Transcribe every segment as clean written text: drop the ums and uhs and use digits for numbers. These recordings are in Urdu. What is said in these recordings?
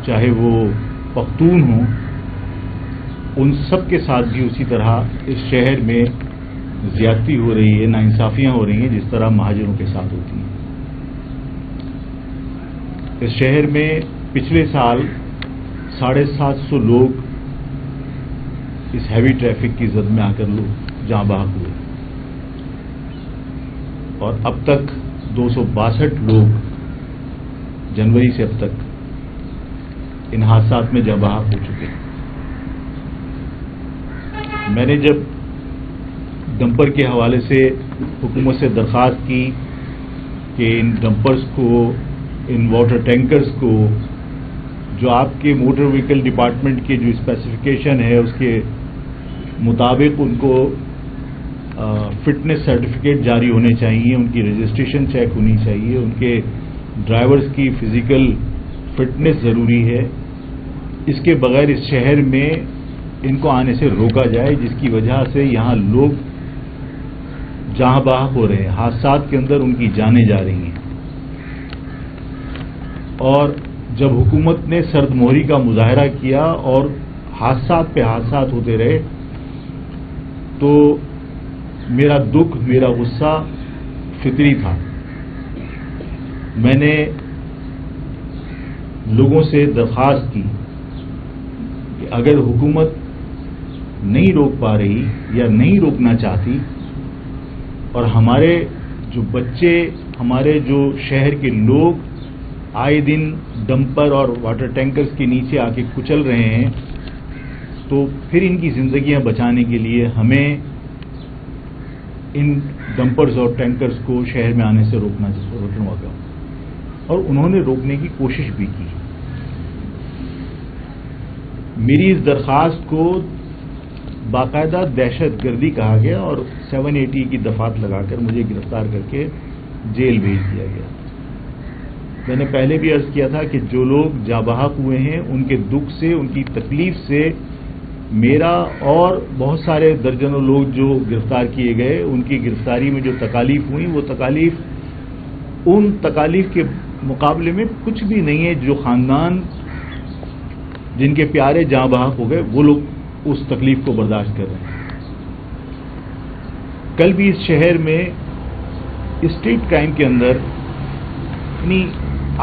چاہے وہ پختون ہوں، ان سب کے ساتھ بھی اسی طرح اس شہر میں زیادتی ہو رہی ہے، ناانصافیاں ہو رہی ہیں جس طرح مہاجروں کے ساتھ ہوتی ہیں۔ اس شہر میں پچھلے سال 750 لوگ اس ہیوی ٹریفک کی زد میں آ کر لوگ جاں بحق ہوئے، اور اب تک 262 لوگ جنوری سے اب تک ان حادثات میں جاں بحق ہو چکے ہیں۔ میں نے جب ڈمپر کے حوالے سے حکومت سے درخواست کی کہ ان ڈمپرز کو، ان واٹر ٹینکرز کو، جو آپ کے موٹر وہیکل ڈپارٹمنٹ کے جو اسپیسیفکیشن ہے اس کے مطابق ان کو فٹنس سرٹیفکیٹ جاری ہونے چاہیے، ان کی رجسٹریشن چیک ہونی چاہیے، ان کے ڈرائیورز کی فزیکل فٹنس ضروری ہے، اس کے بغیر اس شہر میں ان کو آنے سے روکا جائے، جس کی وجہ سے یہاں لوگ جاں بحق ہو رہے ہیں، حادثات کے اندر ان کی جانیں جا رہی ہیں۔ اور جب حکومت نے سرد مہری کا مظاہرہ کیا اور حادثات پہ حادثات ہوتے رہے تو میرا دکھ، میرا غصہ فطری تھا۔ میں نے لوگوں سے درخواست کی کہ اگر حکومت نہیں روک پا رہی یا نہیں روکنا چاہتی، اور ہمارے جو بچے، ہمارے جو شہر کے لوگ آئے دن ڈمپر اور واٹر ٹینکرز کے نیچے آ کے کچل رہے ہیں، تو پھر ان کی زندگیاں بچانے کے لیے ہمیں ان ڈمپرز اور ٹینکرز کو شہر میں آنے سے روکنا ہوگا۔ اور انہوں نے روکنے کی کوشش بھی کی۔ میری اس درخواست کو باقاعدہ دہشت گردی کہا گیا اور 780 کی دفعات لگا کر مجھے گرفتار کر کے جیل بھیج دیا گیا۔ میں نے پہلے بھی عرض کیا تھا کہ جو لوگ جاں بحق ہوئے ہیں ان کے دکھ سے، ان کی تکلیف سے میرا اور بہت سارے درجنوں لوگ جو گرفتار کیے گئے ان کی گرفتاری میں جو تکالیف ہوئیں وہ تکالیف ان تکالیف کے مقابلے میں کچھ بھی نہیں ہے جو خاندان جن کے پیارے جاں بحق ہو گئے وہ لوگ اس تکلیف کو برداشت کر رہے ہیں۔ کل بھی اس شہر میں اسٹریٹ کرائم کے اندر یعنی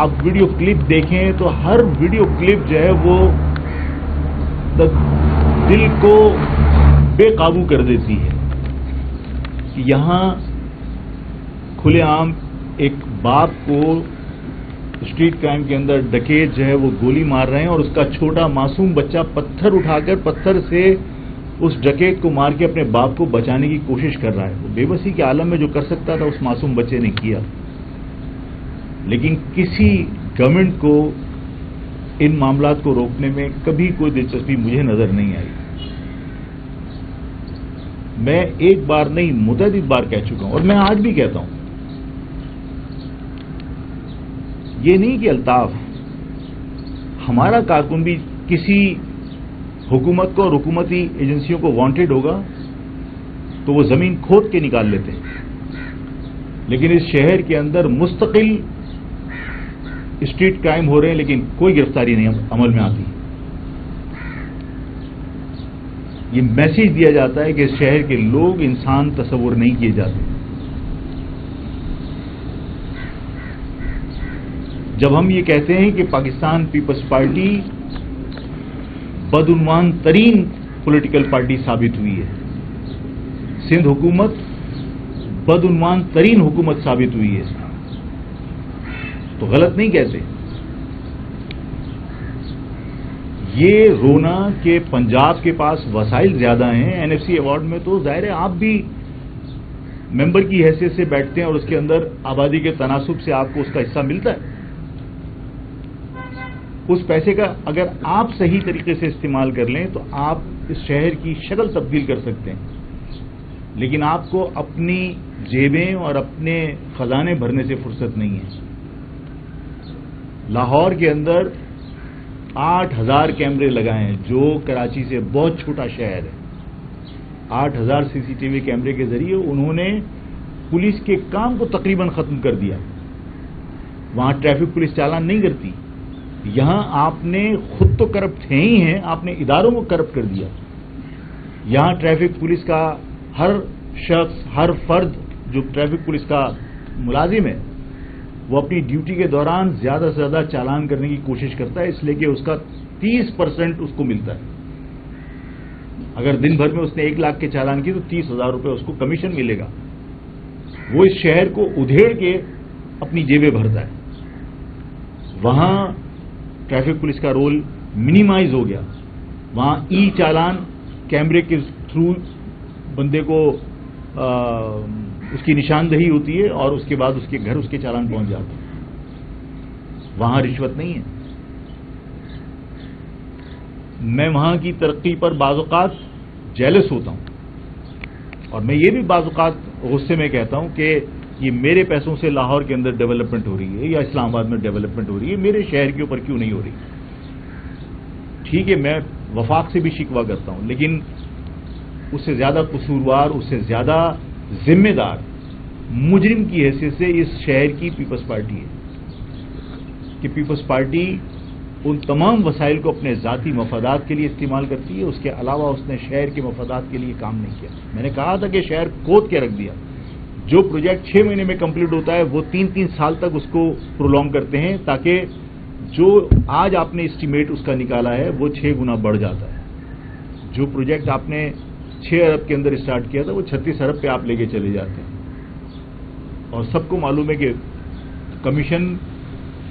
آپ ویڈیو کلپ دیکھیں تو ہر ویڈیو کلپ جو ہے وہ دل کو بے قابو کر دیتی ہے کہ یہاں کھلے عام ایک باپ کو اسٹریٹ کرائم کے اندر ڈکیت جو ہے وہ گولی مار رہے ہیں اور اس کا چھوٹا معصوم بچہ پتھر اٹھا کر پتھر سے اس ڈکیت کو مار کے اپنے باپ کو بچانے کی کوشش کر رہا ہے۔ وہ بے بسی کے عالم میں جو کر سکتا تھا اس معصوم بچے نے کیا، لیکن کسی گورنمنٹ کو ان معاملات کو روکنے میں کبھی کوئی دلچسپی مجھے نظر نہیں آئی۔ میں ایک بار نہیں متعدد بار کہہ چکا ہوں اور میں آج بھی کہتا ہوں، یہ نہیں کہ الطاف ہمارا کارکن بھی کسی حکومت کو اور حکومتی ایجنسیوں کو وانٹڈ ہوگا تو وہ زمین کھود کے نکال لیتے ہیں، لیکن اس شہر کے اندر مستقل اسٹریٹ کرائم ہو رہے ہیں لیکن کوئی گرفتاری نہیں عمل میں آتی۔ یہ میسج دیا جاتا ہے کہ اس شہر کے لوگ انسان تصور نہیں کیے جاتے۔ جب ہم یہ کہتے ہیں کہ پاکستان پیپلز پارٹی بدعنوان ترین پولیٹیکل پارٹی ثابت ہوئی ہے، سندھ حکومت بدعنوان ترین حکومت ثابت ہوئی ہے، تو غلط نہیں کہتے۔ یہ رونا کہ پنجاب کے پاس وسائل زیادہ ہیں، این ایف سی ایوارڈ میں تو ظاہر ہے آپ بھی ممبر کی حیثیت سے بیٹھتے ہیں اور اس کے اندر آبادی کے تناسب سے آپ کو اس کا حصہ ملتا ہے۔ اس پیسے کا اگر آپ صحیح طریقے سے استعمال کر لیں تو آپ اس شہر کی شکل تبدیل کر سکتے ہیں، لیکن آپ کو اپنی جیبیں اور اپنے خزانے بھرنے سے فرصت نہیں ہے۔ لاہور کے اندر 8000 کیمرے لگائے ہیں جو کراچی سے بہت چھوٹا شہر ہے۔ 8000 سی سی ٹی وی کیمرے کے ذریعے انہوں نے پولیس کے کام کو تقریباً ختم کر دیا۔ وہاں ٹریفک پولیس چالان نہیں کرتی، یہاں آپ نے خود تو کرپٹ ہیں ہی ہیں، آپ نے اداروں کو کرپٹ کر دیا. یہاں ٹریفک پولیس کا ہر شخص، ہر فرد جو ٹریفک پولیس کا ملازم ہے، وہ اپنی ڈیوٹی کے دوران زیادہ سے زیادہ چالان کرنے کی کوشش کرتا ہے، اس لیے کہ اس کا 30% اس کو ملتا ہے. اگر دن بھر میں اس نے 1 لاکھ کے چالان کی تو 30,000 روپے اس کو کمیشن ملے گا. وہ اس شہر کو ادھیڑ کے اپنی جیبیں بھرتا ہے. وہاں ٹریفک پولیس کا رول منیمائز ہو گیا. وہاں ای چالان کیمرے کے تھرو بندے کو اس کی نشاندہی ہوتی ہے اور اس کے بعد اس کے گھر اس کے چالان پہنچ جاتے ہیں. وہاں رشوت نہیں ہے. میں وہاں کی ترقی پر بعض اوقات جیلس ہوتا ہوں اور میں یہ بھی بعض اوقات غصے میں کہتا ہوں کہ یہ میرے پیسوں سے لاہور کے اندر ڈیولپمنٹ ہو رہی ہے یا اسلام آباد میں ڈیولپمنٹ ہو رہی ہے، میرے شہر کے اوپر کیوں نہیں ہو رہی؟ ٹھیک ہے، میں وفاق سے بھی شکوہ کرتا ہوں، لیکن اس سے زیادہ قصوروار، اس سے زیادہ ذمہ دار مجرم کی حیثیت سے اس شہر کی پیپلز پارٹی ہے کہ پیپلز پارٹی ان تمام وسائل کو اپنے ذاتی مفادات کے لیے استعمال کرتی ہے. اس کے علاوہ اس نے شہر کے مفادات کے لیے کام نہیں کیا. میں نے کہا تھا کہ شہر کھود کے رکھ دیا. جو پروجیکٹ 6 مہینے میں کمپلیٹ ہوتا ہے وہ 3 سال تک اس کو پرولونگ کرتے ہیں تاکہ جو آج آپ نے اسٹیمیٹ اس کا نکالا ہے وہ 6 گنا بڑھ جاتا ہے. جو پروجیکٹ آپ نے 6 ارب کے اندر اسٹارٹ کیا تھا وہ 36 ارب پہ آپ لے کے چلے جاتے ہیں. اور سب کو معلوم ہے کہ کمیشن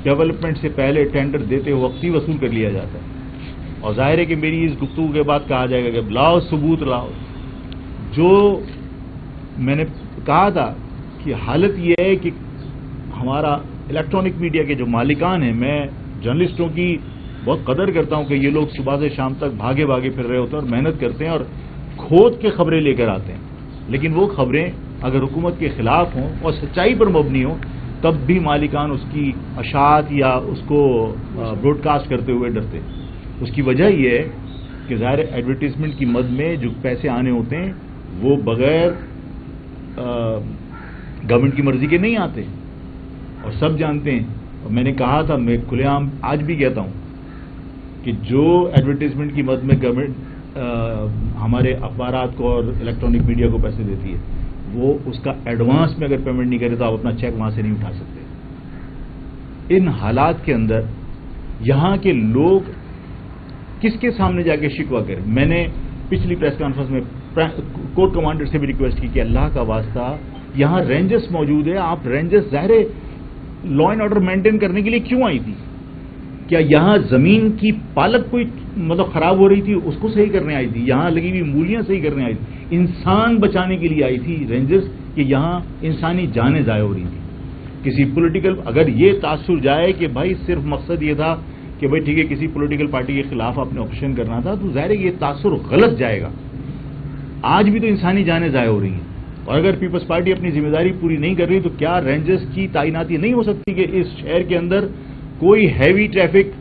ڈیولپمنٹ سے پہلے ٹینڈر دیتے وقت ہی وصول کر لیا جاتا ہے. اور ظاہر ہے کہ میری اس گفتگو کے بعد کہا جائے گا کہ لاؤ ثبوت لاؤ. جو میں نے کہا تھا کہ حالت یہ ہے کہ ہمارا الیکٹرانک میڈیا کے جو مالکان ہیں، میں جرنلسٹوں کی بہت قدر کرتا ہوں کہ یہ لوگ صبح سے شام تک بھاگے بھاگے پھر رہے ہوتے ہیں اور محنت کرتے ہیں اور کھود کے خبریں لے کر آتے ہیں. لیکن وہ خبریں اگر حکومت کے خلاف ہوں اور سچائی پر مبنی ہوں تب بھی مالکان اس کی اشاعت یا اس کو براڈ کاسٹ کرتے ہوئے ڈرتے. اس کی وجہ یہ ہے کہ ظاہر ایڈورٹیزمنٹ کی مد میں جو پیسے آنے ہوتے ہیں وہ بغیر گورنمنٹ کی مرضی کے نہیں آتے اور سب جانتے ہیں. اور میں نے کہا تھا، میں کھلے عام آج بھی کہتا ہوں کہ جو ایڈورٹیزمنٹ کی مد میں گورنمنٹ ہمارے اخبارات کو اور الیکٹرانک میڈیا کو پیسے دیتی ہے وہ اس کا ایڈوانس میں اگر پیمنٹ نہیں کرے تو آپ اپنا چیک وہاں سے نہیں اٹھا سکتے. ان حالات کے اندر یہاں کے لوگ کس کے سامنے جا کے شکوہ کریں؟ میں نے پچھلی پریس کانفرنس میں کورٹ کمانڈر سے بھی ریکویسٹ کی کہ اللہ کا واسطہ یہاں رینجرز موجود ہے، آپ رینجرز ظاہر لا اینڈ آرڈر مینٹین کرنے کے لیے کیوں آئی تھی؟ کیا یہاں زمین کی پالک کوئی خراب ہو رہی تھی اس کو صحیح کرنے آئی تھی؟ یہاں لگی ہوئی مولیاں صحیح کرنے آئی تھی؟ انسان بچانے کے لیے آئی تھی رینجرز کہ یہاں انسانی جانیں ضائع ہو رہی تھی. کسی پولیٹیکل اگر یہ تاثر جائے کہ بھائی صرف مقصد یہ تھا کہ بھائی ٹھیک ہے کسی پولیٹیکل پارٹی کے خلاف آپ نے آپریشن کرنا تھا تو ظاہر ہے یہ تاثر غلط جائے گا. آج بھی تو انسانی جانیں ضائع ہو رہی ہیں اور اگر پیپلز پارٹی اپنی ذمہ داری پوری نہیں کر رہی تو کیا رینجرز کی تعیناتی نہیں ہو سکتی کہ اس شہر کے اندر کوئی ہیوی ٹریفک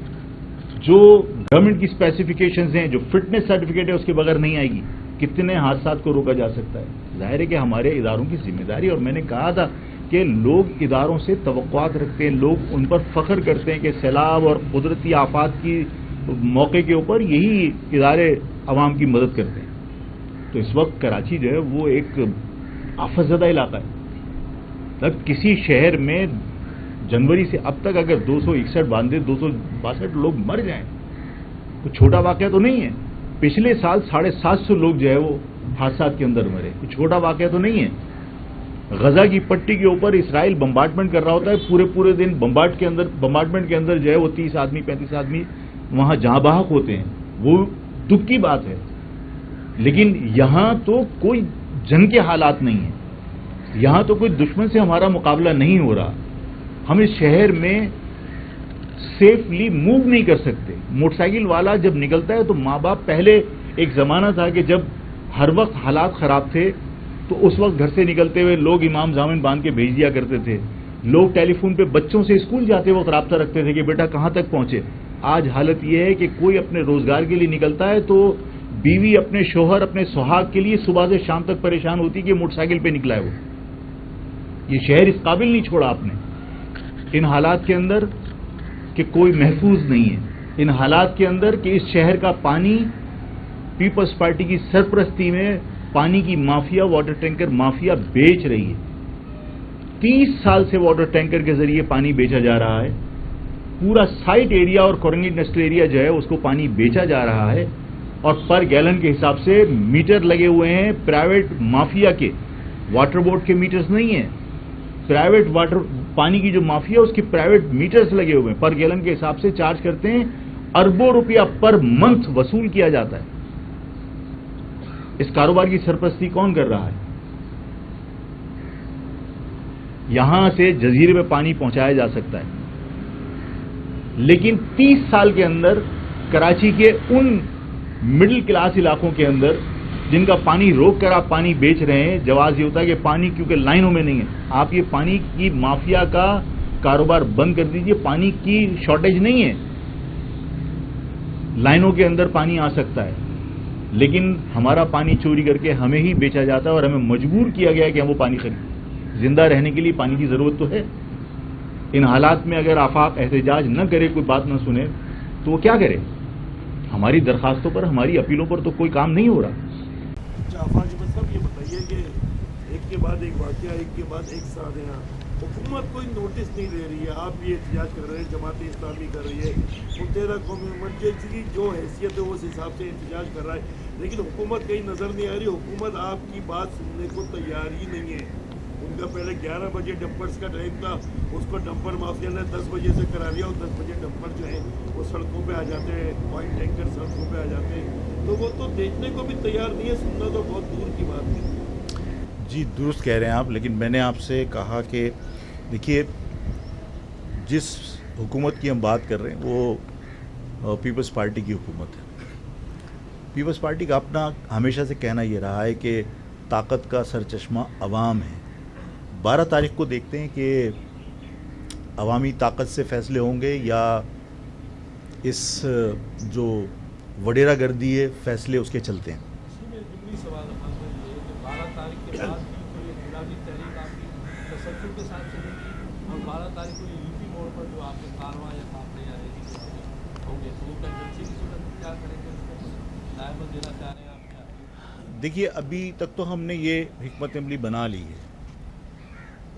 جو گورنمنٹ کی اسپیسیفکیشنز ہیں، جو فٹنس سرٹیفکیٹ ہے اس کے بغیر نہیں آئے گی؟ کتنے حادثات کو روکا جا سکتا ہے؟ ظاہر ہے کہ ہمارے اداروں کی ذمہ داری. اور میں نے کہا تھا کہ لوگ اداروں سے توقعات رکھتے ہیں، لوگ ان پر فخر کرتے ہیں کہ سیلاب اور قدرتی آفات کی موقع کے اوپر یہی ادارے عوام کی مدد کرتے ہیں. تو اس وقت کراچی جو ہے وہ ایک آفت زدہ علاقہ ہے. تب کسی شہر میں جنوری سے اب تک اگر 261 باندھے 262 لوگ مر جائیں تو چھوٹا واقعہ تو نہیں ہے. پچھلے سال 750 لوگ جو ہے وہ حادثات کے اندر مرے، کوئی چھوٹا واقعہ تو نہیں ہے. غزہ کی پٹی کے اوپر اسرائیل بمبارڈمنٹ کر رہا ہوتا ہے، پورے دن بمبارڈمنٹ کے اندر جو ہے وہ 30 آدمی 35 آدمی وہاں جہاں بحق ہوتے ہیں. وہ دکھ کی بات ہے. لیکن یہاں تو کوئی جنگ کے حالات نہیں ہیں، یہاں تو کوئی دشمن سے ہمارا مقابلہ نہیں ہو رہا. ہم اس شہر میں سیفلی موو نہیں کر سکتے. موٹر سائیکل والا جب نکلتا ہے تو ماں باپ، پہلے ایک زمانہ تھا کہ جب ہر وقت حالات خراب تھے تو اس وقت گھر سے نکلتے ہوئے لوگ امام ضامن باندھ کے بھیج دیا کرتے تھے. لوگ ٹیلی فون پہ بچوں سے اسکول جاتے وقت رابطہ رکھتے تھے کہ بیٹا کہاں تک پہنچے. آج حالت یہ ہے کہ کوئی اپنے روزگار کے لیے نکلتا ہے تو بیوی اپنے شوہر اپنے سہاگ کے لیے صبح سے شام تک پریشان ہوتی کہ موٹر سائیکل پہ نکلا ہے وہ. یہ شہر اس قابل نہیں چھوڑا آپ نے. ان حالات کے اندر کہ کوئی محفوظ نہیں ہے ان حالات کے اندر کہ اس شہر کا پانی پیپلز پارٹی کی سرپرستی میں پانی کی مافیا واٹر ٹینکر مافیا بیچ رہی ہے. 30 سال سے واٹر ٹینکر کے ذریعے پانی بیچا جا رہا ہے. پورا سائٹ ایریا اور کورنگی انڈسٹریل ایریا جو ہے اس کو پانی بیچا جا رہا ہے اور پر گیلن کے حساب سے میٹر لگے ہوئے ہیں پرائیویٹ مافیا کے. واٹر بورڈ کے میٹرز نہیں ہیں, پرائیویٹ واٹر پانی کی جو مافیا اس کے پرائیویٹ میٹرز لگے ہوئے ہیں, پر گیلن کے حساب سے چارج کرتے ہیں. اربوں روپیہ پر منتھ وصول کیا جاتا ہے. اس کاروبار کی سرپرستی کون کر رہا ہے؟ یہاں سے جزیرے میں پانی پہنچایا جا سکتا ہے, لیکن 30 سال کے اندر کراچی کے ان مڈل کلاس علاقوں کے اندر جن کا پانی روک کر آپ پانی بیچ رہے ہیں, جواز یہ ہوتا ہے کہ پانی کیونکہ لائنوں میں نہیں ہے, آپ یہ پانی کی مافیا کا کاروبار بند کر دیجئے. پانی کی شارٹیج نہیں ہے, لائنوں کے اندر پانی آ سکتا ہے, لیکن ہمارا پانی چوری کر کے ہمیں ہی بیچا جاتا ہے اور ہمیں مجبور کیا گیا ہے کہ ہم وہ پانی خریدیں. زندہ رہنے کے لیے پانی کی ضرورت تو ہے. ان حالات میں اگر آفاق احتجاج نہ کرے, کوئی بات نہ سنے, تو وہ کیا کرے؟ ہماری درخواستوں پر, ہماری اپیلوں پر تو کوئی کام نہیں ہو رہا. آفاق احمد صاحب یہ بتائیے کہ ایک کے بعد ایک واقعہ, ایک کے بعد ایک سازیاں, حکومت کوئی نوٹس نہیں دے رہی ہے. آپ بھی احتجاج کر رہے ہیں, جماعت اسلامی کر رہی ہے, متحدہ قومی امت کی جو حیثیت ہے اس حساب سے احتجاج کر رہا ہے, لیکن حکومت کہیں نظر نہیں آ رہی. حکومت آپ کی بات سننے کو تیار ہی نہیں ہے. ان کا پہلے 11 بجے ڈمپرز کا ٹائم تھا, اس کو ڈمپر مافیا نے 10 بجے سے کرا لیا, اور 10 بجے ڈمپر جو ہیں وہ سڑکوں پہ آ جاتے ہیں, آئل ٹینکر سڑکوں پہ آ جاتے ہیں. تو وہ تو دیکھنے کو بھی تیار نہیں ہے, سننا تو بہت دور کی بات ہے. جی درست کہہ رہے ہیں آپ, لیکن میں نے آپ سے کہا کہ دیکھیے جس حکومت کی ہم بات کر رہے ہیں وہ پیپلز پارٹی کی حکومت ہے. پیپلز پارٹی کا اپنا ہمیشہ سے کہنا یہ رہا ہے کہ طاقت کا سرچشمہ عوام ہے. 12 تاریخ کو دیکھتے ہیں کہ عوامی طاقت سے فیصلے ہوں گے یا اس جو وڈیرا گردی ہے فیصلے اس کے چلتے ہیں. سوال یہ کہ 12 تاریخ کے بعد بھی کوئی انقلابی تحریک آپ کی تسلسل کے ساتھ چلے گی, اور 12 تاریخ کو یو پی موڑ پر جو آپ کے کارواں یا قافلے یا ریلی ہوں گے تو وہ کنوینسی کی صورت میں کیا کریں گے, اس کو دائما دینا چاہ رہے ہیں آپ کیا؟ دیکھیے ابھی تک تو ہم نے یہ حکمت عملی بنا لی ہے,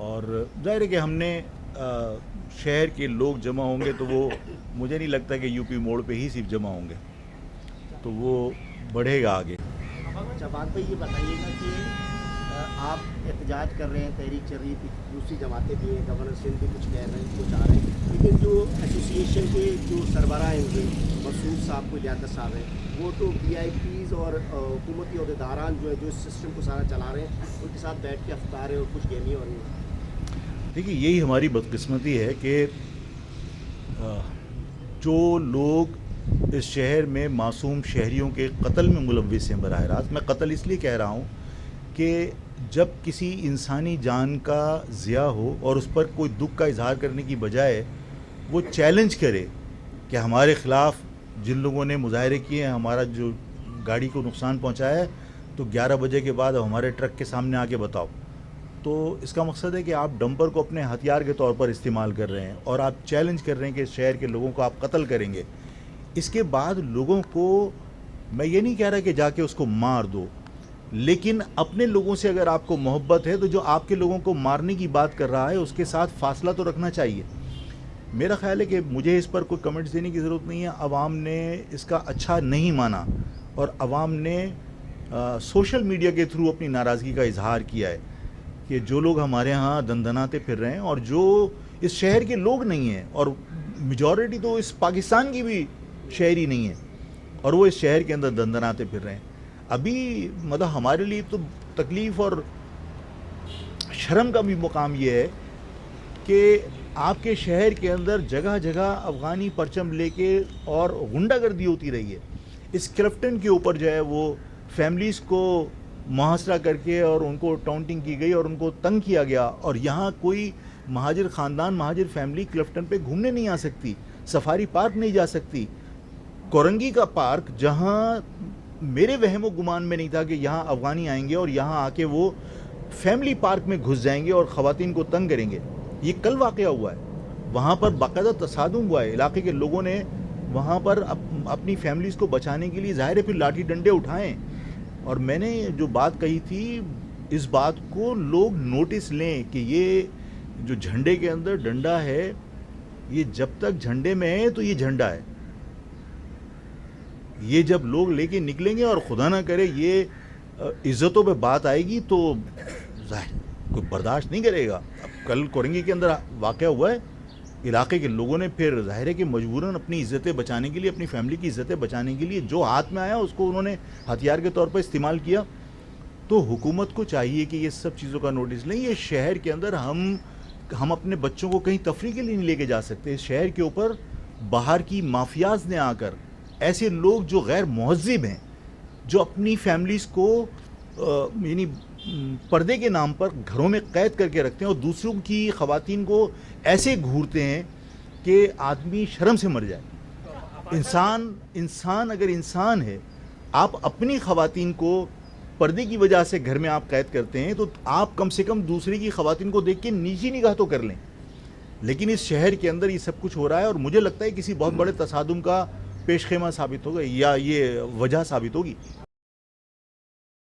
اور ظاہر ہے کہ ہم نے شہر کے لوگ جمع ہوں گے تو وہ مجھے نہیں لگتا کہ یو پی موڑ پہ ہی صرف جمع ہوں گے, تو وہ بڑھے گا آگے. شہباز بھائی یہ بتائیے گا کہ آپ احتجاج کر رہے ہیں, تحریک چل رہی ہے, دوسری جماعتیں بھی ہیں, گورنر سندھ بھی کچھ کہہ رہے ہیں, کچھ آ رہے ہیں, لیکن جو ایسوسیشن کے جو سربراہ ہیں ان کے مسعود صاحب کو لیاقت صاحب ہیں, وہ تو وی آئی پیز اور حکومتی عہدیداران جو ہے جو اس سسٹم کو سارا چلا رہے ہیں, ان کے ساتھ بیٹھ کے افطار ہے اور کچھ گیمیاں ہو رہی ہیں. دیکھیے یہی ہماری بدقسمتی ہے کہ جو لوگ اس شہر میں معصوم شہریوں کے قتل میں ملوث ہیں براہ راست, میں قتل اس لیے کہہ رہا ہوں کہ جب کسی انسانی جان کا ضیاع ہو اور اس پر کوئی دکھ کا اظہار کرنے کی بجائے وہ چیلنج کرے کہ ہمارے خلاف جن لوگوں نے مظاہرے کیے ہیں, ہمارا جو گاڑی کو نقصان پہنچایا ہے, تو 11 بجے کے بعد ہمارے ٹرک کے سامنے آ کے بتاؤ, تو اس کا مقصد ہے کہ آپ ڈمپر کو اپنے ہتھیار کے طور پر استعمال کر رہے ہیں اور آپ چیلنج کر رہے ہیں کہ اس شہر کے لوگوں کو آپ قتل کریں گے. اس کے بعد لوگوں کو, میں یہ نہیں کہہ رہا کہ جا کے اس کو مار دو, لیکن اپنے لوگوں سے اگر آپ کو محبت ہے تو جو آپ کے لوگوں کو مارنے کی بات کر رہا ہے اس کے ساتھ فاصلہ تو رکھنا چاہیے. میرا خیال ہے کہ مجھے اس پر کوئی کمنٹس دینے کی ضرورت نہیں ہے. عوام نے اس کا اچھا نہیں مانا اور عوام نے سوشل میڈیا کے تھرو اپنی ناراضگی کا اظہار کیا ہے کہ جو لوگ ہمارے ہاں دندناتے پھر رہے ہیں اور جو اس شہر کے لوگ نہیں ہیں, اور میجورٹی تو اس پاکستان کی بھی شہری نہیں ہے, اور وہ اس شہر کے اندر دندناتے پھر رہے ہیں. ابھی مطلب ہمارے لیے تو تکلیف اور شرم کا بھی مقام یہ ہے کہ آپ کے شہر کے اندر جگہ جگہ افغانی پرچم لے کے اور غنڈہ گردی ہوتی رہی ہے. اس کلفٹن کے اوپر جو ہے وہ فیملیز کو محاصرہ کر کے اور ان کو ٹاؤنٹنگ کی گئی اور ان کو تنگ کیا گیا, اور یہاں کوئی مہاجر خاندان, مہاجر فیملی کلفٹن پہ گھومنے نہیں آ سکتی, سفاری پارک نہیں جا سکتی. کورنگی کا پارک جہاں میرے وہم و گمان میں نہیں تھا کہ یہاں افغانی آئیں گے اور یہاں آ کے وہ فیملی پارک میں گھس جائیں گے اور خواتین کو تنگ کریں گے, یہ کل واقعہ ہوا ہے. وہاں پر باقاعدہ تصادم ہوا ہے، علاقے کے لوگوں نے وہاں پر اپنی فیملیز کو بچانے کے لیے ظاہر ہے پھر لاٹھی ڈنڈے اٹھائیں. اور میں نے جو بات کہی تھی اس بات کو لوگ نوٹس لیں کہ یہ جو جھنڈے کے اندر ڈنڈا ہے یہ جب تک جھنڈے میں ہے تو یہ جھنڈا ہے. یہ جب لوگ لے کے نکلیں گے اور خدا نہ کرے یہ عزتوں پہ بات آئے گی تو ظاہر کوئی برداشت نہیں کرے گا. اب کل کورنگی کے اندر واقعہ ہوا ہے، علاقے کے لوگوں نے پھر ظاہر ہے کہ مجبوراً اپنی عزتیں بچانے کے لیے، اپنی فیملی کی عزتیں بچانے کے لیے جو ہاتھ میں آیا اس کو انہوں نے ہتھیار کے طور پر استعمال کیا. تو حکومت کو چاہیے کہ یہ سب چیزوں کا نوٹس لیں. یہ شہر کے اندر ہم اپنے بچوں کو کہیں تفریح کے لیے نہیں لے کے جا سکتے. اس شہر کے اوپر باہر کی مافیاز نے آ کر ایسے لوگ جو غیر مہذب ہیں، جو اپنی فیملیز کو یعنی پردے کے نام پر گھروں میں قید کر کے رکھتے ہیں اور دوسروں کی خواتین کو ایسے گھورتے ہیں کہ آدمی شرم سے مر جائے. انسان اگر انسان ہے، آپ اپنی خواتین کو پردے کی وجہ سے گھر میں آپ قید کرتے ہیں تو آپ کم سے کم دوسرے کی خواتین کو دیکھ کے نیچی نگاہ تو کر لیں. لیکن اس شہر کے اندر یہ سب کچھ ہو رہا ہے اور مجھے لگتا ہے کسی بہت بڑے تصادم کا پیش خیمہ ثابت ہوگا یا یہ وجہ ثابت ہوگی.